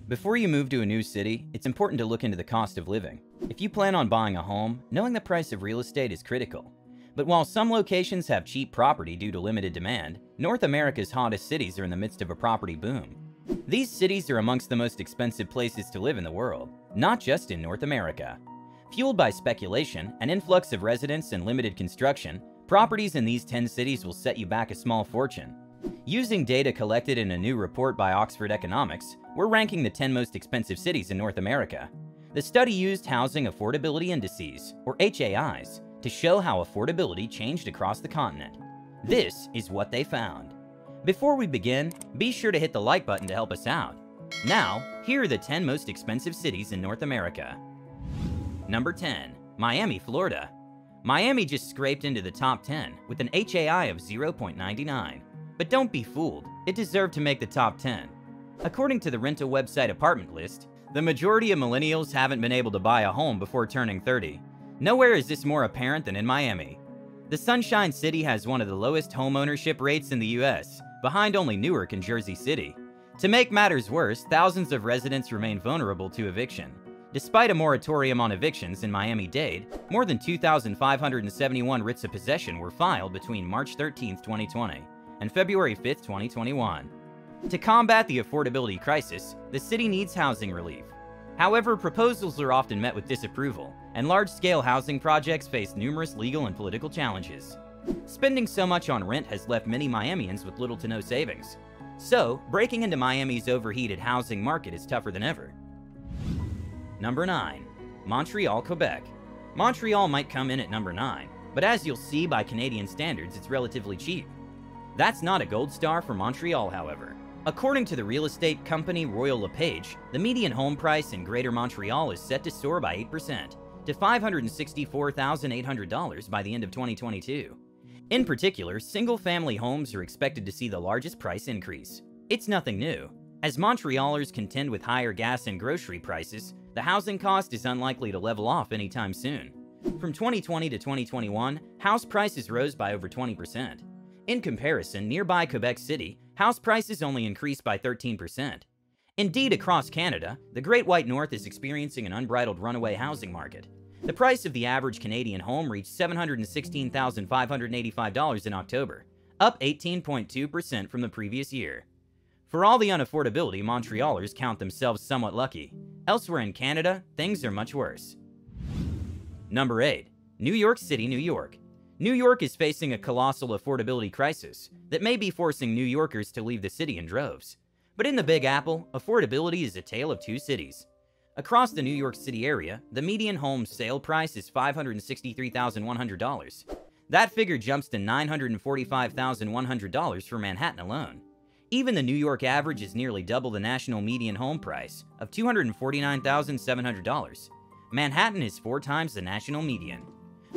Before you move to a new city, it's important to look into the cost of living. If you plan on buying a home, knowing the price of real estate is critical. But while some locations have cheap property due to limited demand, North America's hottest cities are in the midst of a property boom. These cities are amongst the most expensive places to live in the world, not just in North America. Fueled by speculation, an influx of residents, and limited construction, properties in these 10 cities will set you back a small fortune. Using data collected in a new report by Oxford Economics, we're ranking the 10 most expensive cities in North America. The study used Housing Affordability Indices, or HAIs, to show how affordability changed across the continent. This is what they found. Before we begin, be sure to hit the like button to help us out. Now, here are the 10 most expensive cities in North America. Number 10. Miami, Florida. Miami just scraped into the top 10 with an HAI of 0.99. But don't be fooled, it deserved to make the top 10. According to the rental website Apartment List, the majority of millennials haven't been able to buy a home before turning 30. Nowhere is this more apparent than in Miami. The Sunshine City has one of the lowest home ownership rates in the US, behind only Newark and Jersey City. To make matters worse, thousands of residents remain vulnerable to eviction. Despite a moratorium on evictions in Miami-Dade, more than 2,571 writs of possession were filed between March 13, 2020 and February 5, 2021. To combat the affordability crisis, the city needs housing relief. However, proposals are often met with disapproval, and large-scale housing projects face numerous legal and political challenges. Spending so much on rent has left many Miamians with little to no savings. So, breaking into Miami's overheated housing market is tougher than ever. Number 9. Montreal, Quebec. Montreal might come in at number 9, but as you'll see by Canadian standards, it's relatively cheap. That's not a gold star for Montreal, however. According to the real estate company Royal LePage, the median home price in Greater Montreal is set to soar by 8% to $564,800 by the end of 2022. In particular, single-family homes are expected to see the largest price increase. It's nothing new. As Montrealers contend with higher gas and grocery prices, the housing cost is unlikely to level off anytime soon. From 2020 to 2021, house prices rose by over 20%. In comparison, nearby Quebec City, house prices only increased by 13%. Indeed, across Canada, the Great White North is experiencing an unbridled runaway housing market. The price of the average Canadian home reached $716,585 in October, up 18.2% from the previous year. For all the unaffordability, Montrealers count themselves somewhat lucky. Elsewhere in Canada, things are much worse. Number 8. New York City, New York. New York is facing a colossal affordability crisis that may be forcing New Yorkers to leave the city in droves. But in the Big Apple, affordability is a tale of two cities. Across the New York City area, the median home sale price is $563,100. That figure jumps to $945,100 for Manhattan alone. Even the New York average is nearly double the national median home price of $249,700. Manhattan is 4 times the national median.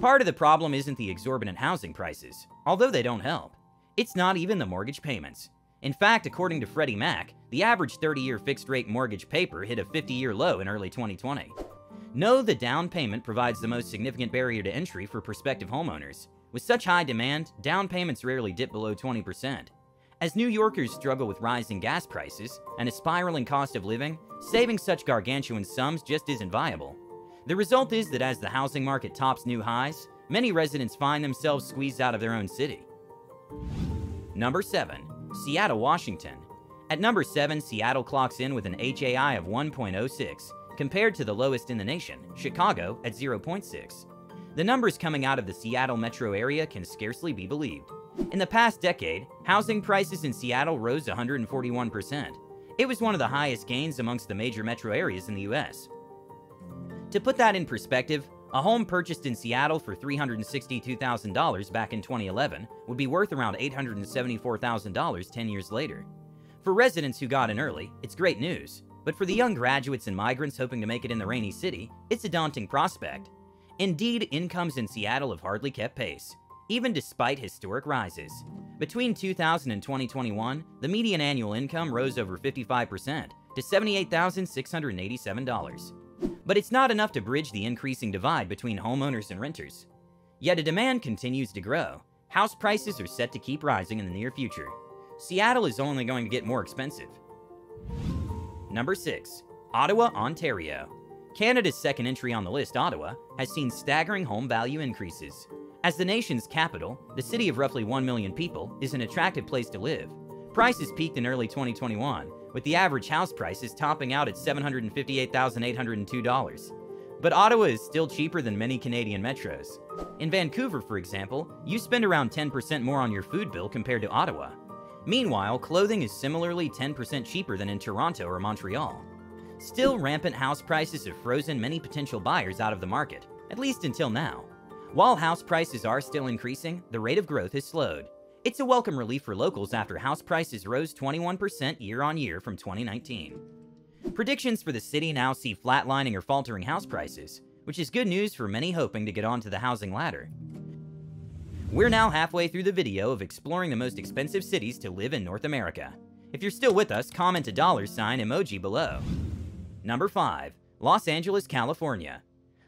Part of the problem isn't the exorbitant housing prices, although they don't help. It's not even the mortgage payments. In fact, according to Freddie Mac, the average 30-year fixed-rate mortgage paper hit a 50-year low in early 2020. No, the down payment provides the most significant barrier to entry for prospective homeowners. With such high demand, down payments rarely dip below 20%. As New Yorkers struggle with rising gas prices and a spiraling cost of living, saving such gargantuan sums just isn't viable. The result is that as the housing market tops new highs, many residents find themselves squeezed out of their own city. Number 7. Seattle, Washington. At number 7, Seattle clocks in with an HAI of 1.06, compared to the lowest in the nation, Chicago, at 0.6. The numbers coming out of the Seattle metro area can scarcely be believed. In the past decade, housing prices in Seattle rose 141%. It was one of the highest gains amongst the major metro areas in the US. To put that in perspective, a home purchased in Seattle for $362,000 back in 2011 would be worth around $874,000 10 years later. For residents who got in early, it's great news, but for the young graduates and migrants hoping to make it in the rainy city, it's a daunting prospect. Indeed, incomes in Seattle have hardly kept pace, even despite historic rises. Between 2000 and 2021, the median annual income rose over 55% to $78,687. But it's not enough to bridge the increasing divide between homeowners and renters. Yet a demand continues to grow. House prices are set to keep rising in the near future. Seattle is only going to get more expensive. Number 6. Ottawa, Ontario. Canada's second entry on the list, Ottawa, has seen staggering home value increases. As the nation's capital, the city of roughly 1 million people is an attractive place to live. Prices peaked in early 2021, with the average house prices topping out at $758,802. But Ottawa is still cheaper than many Canadian metros. In Vancouver, for example, you spend around 10% more on your food bill compared to Ottawa. Meanwhile, clothing is similarly 10% cheaper than in Toronto or Montreal. Still, rampant house prices have frozen many potential buyers out of the market, at least until now. While house prices are still increasing, the rate of growth has slowed. It's a welcome relief for locals after house prices rose 21% year-on-year from 2019. Predictions for the city now see flatlining or faltering house prices, which is good news for many hoping to get onto the housing ladder. We're now halfway through the video of exploring the most expensive cities to live in North America. If you're still with us, comment a $ emoji below. Number 5. Los Angeles, California.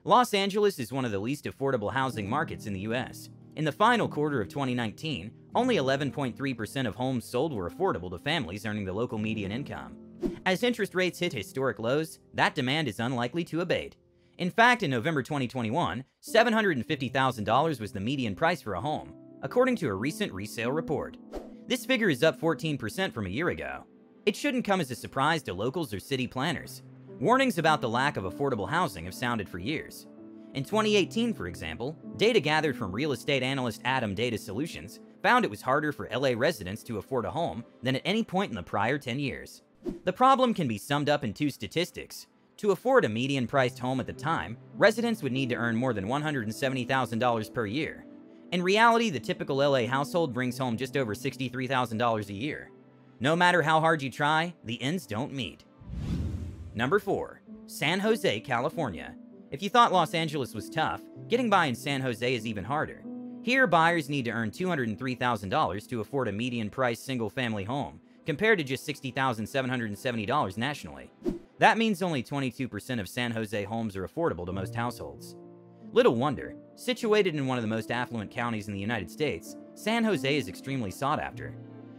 Los Angeles is one of the least affordable housing markets in the US. In the final quarter of 2019, only 11.3% of homes sold were affordable to families earning the local median income. As interest rates hit historic lows, that demand is unlikely to abate. In fact, in November 2021, $750,000 was the median price for a home, according to a recent resale report. This figure is up 14% from a year ago. It shouldn't come as a surprise to locals or city planners. Warnings about the lack of affordable housing have sounded for years. In 2018, for example, data gathered from real estate analyst Adam Data Solutions found it was harder for LA residents to afford a home than at any point in the prior 10 years. The problem can be summed up in two statistics. To afford a median-priced home at the time, residents would need to earn more than $170,000 per year. In reality, the typical LA household brings home just over $63,000 a year. No matter how hard you try, the ends don't meet. Number 4. San Jose, California. If you thought Los Angeles was tough, getting by in San Jose is even harder. Here, buyers need to earn $203,000 to afford a median-priced single-family home, compared to just $60,770 nationally. That means only 22% of San Jose homes are affordable to most households. Little wonder, situated in one of the most affluent counties in the United States, San Jose is extremely sought after.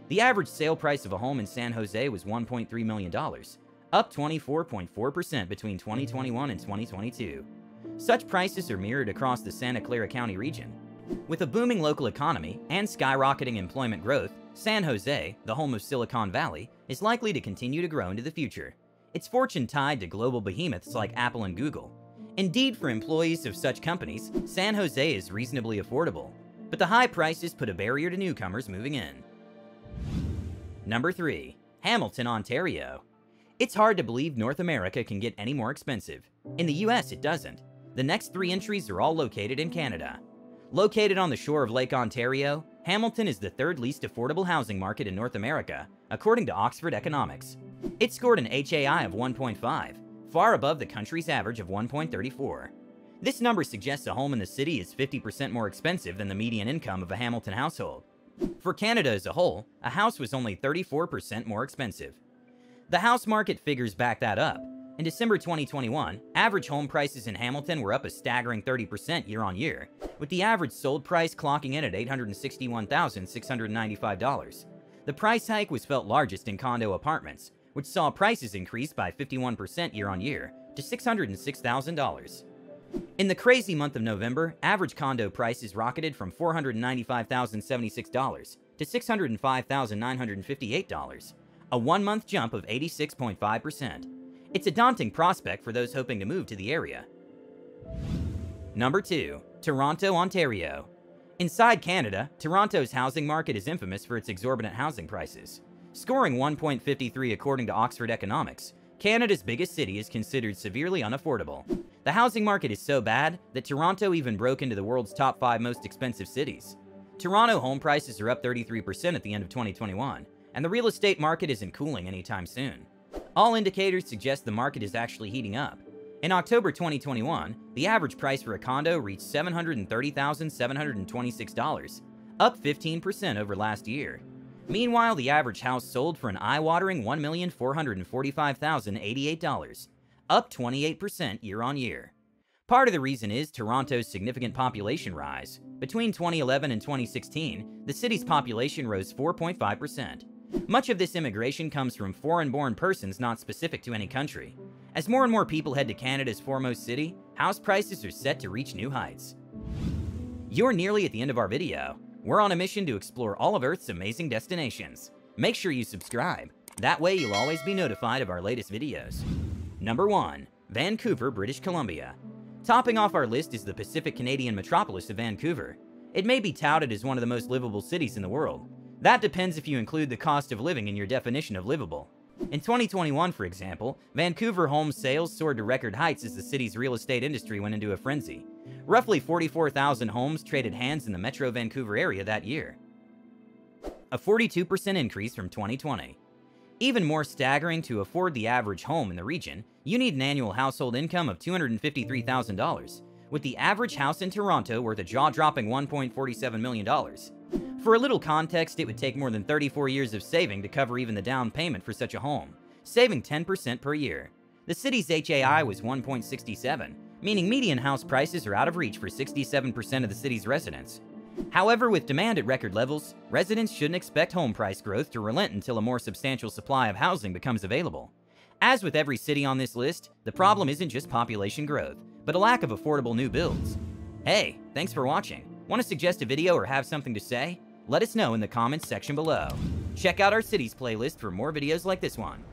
The average sale price of a home in San Jose was $1.3 million, up 24.4% between 2021 and 2022. Such prices are mirrored across the Santa Clara County region. With a booming local economy and skyrocketing employment growth, San Jose, the home of Silicon Valley, is likely to continue to grow into the future. Its fortune tied to global behemoths like Apple and Google. Indeed, for employees of such companies, San Jose is reasonably affordable, but the high prices put a barrier to newcomers moving in. Number 3. Hamilton, Ontario. It's hard to believe North America can get any more expensive. In the US, it doesn't. The next 3 entries are all located in Canada. Located on the shore of Lake Ontario, Hamilton is the 3rd least affordable housing market in North America, according to Oxford Economics. It scored an HAI of 1.5, far above the country's average of 1.34. This number suggests a home in the city is 50% more expensive than the median income of a Hamilton household. For Canada as a whole, a house was only 34% more expensive. The house market figures back that up. In December 2021, average home prices in Hamilton were up a staggering 30% year-on-year, with the average sold price clocking in at $861,695. The price hike was felt largest in condo apartments, which saw prices increase by 51% year-on-year to $606,000. In the crazy month of November, average condo prices rocketed from $495,076 to $605,958, a one-month jump of 86.5%. It's a daunting prospect for those hoping to move to the area. Number 2. Toronto, Ontario. Inside Canada, Toronto's housing market is infamous for its exorbitant housing prices. Scoring 1.53 according to Oxford Economics, Canada's biggest city is considered severely unaffordable. The housing market is so bad that Toronto even broke into the world's top 5 most expensive cities. Toronto home prices are up 33% at the end of 2021, and the real estate market isn't cooling anytime soon. All indicators suggest the market is actually heating up. In October 2021, the average price for a condo reached $730,726, up 15% over last year. Meanwhile, the average house sold for an eye-watering $1,445,088, up 28% year-on-year. Part of the reason is Toronto's significant population rise. Between 2011 and 2016, the city's population rose 4.5%. Much of this immigration comes from foreign-born persons not specific to any country. As more and more people head to Canada's foremost city, house prices are set to reach new heights. You're nearly at the end of our video. We're on a mission to explore all of Earth's amazing destinations. Make sure you subscribe. That way you'll always be notified of our latest videos. Number 1. Vancouver, British Columbia. Topping off our list is the Pacific Canadian metropolis of Vancouver. It may be touted as one of the most livable cities in the world. That depends if you include the cost of living in your definition of livable. In 2021, for example, Vancouver home sales soared to record heights as the city's real estate industry went into a frenzy. Roughly 44,000 homes traded hands in the Metro Vancouver area that year, a 42% increase from 2020. Even more staggering, to afford the average home in the region, you need an annual household income of $253,000, with the average house in Toronto worth a jaw-dropping $1.47 million. For a little context, it would take more than 34 years of saving to cover even the down payment for such a home, saving 10% per year. The city's HAI was 1.67, meaning median house prices are out of reach for 67% of the city's residents. However, with demand at record levels, residents shouldn't expect home price growth to relent until a more substantial supply of housing becomes available. As with every city on this list, the problem isn't just population growth, but a lack of affordable new builds. Hey, thanks for watching. Want to suggest a video or have something to say? Let us know in the comments section below. Check out our cities playlist for more videos like this one.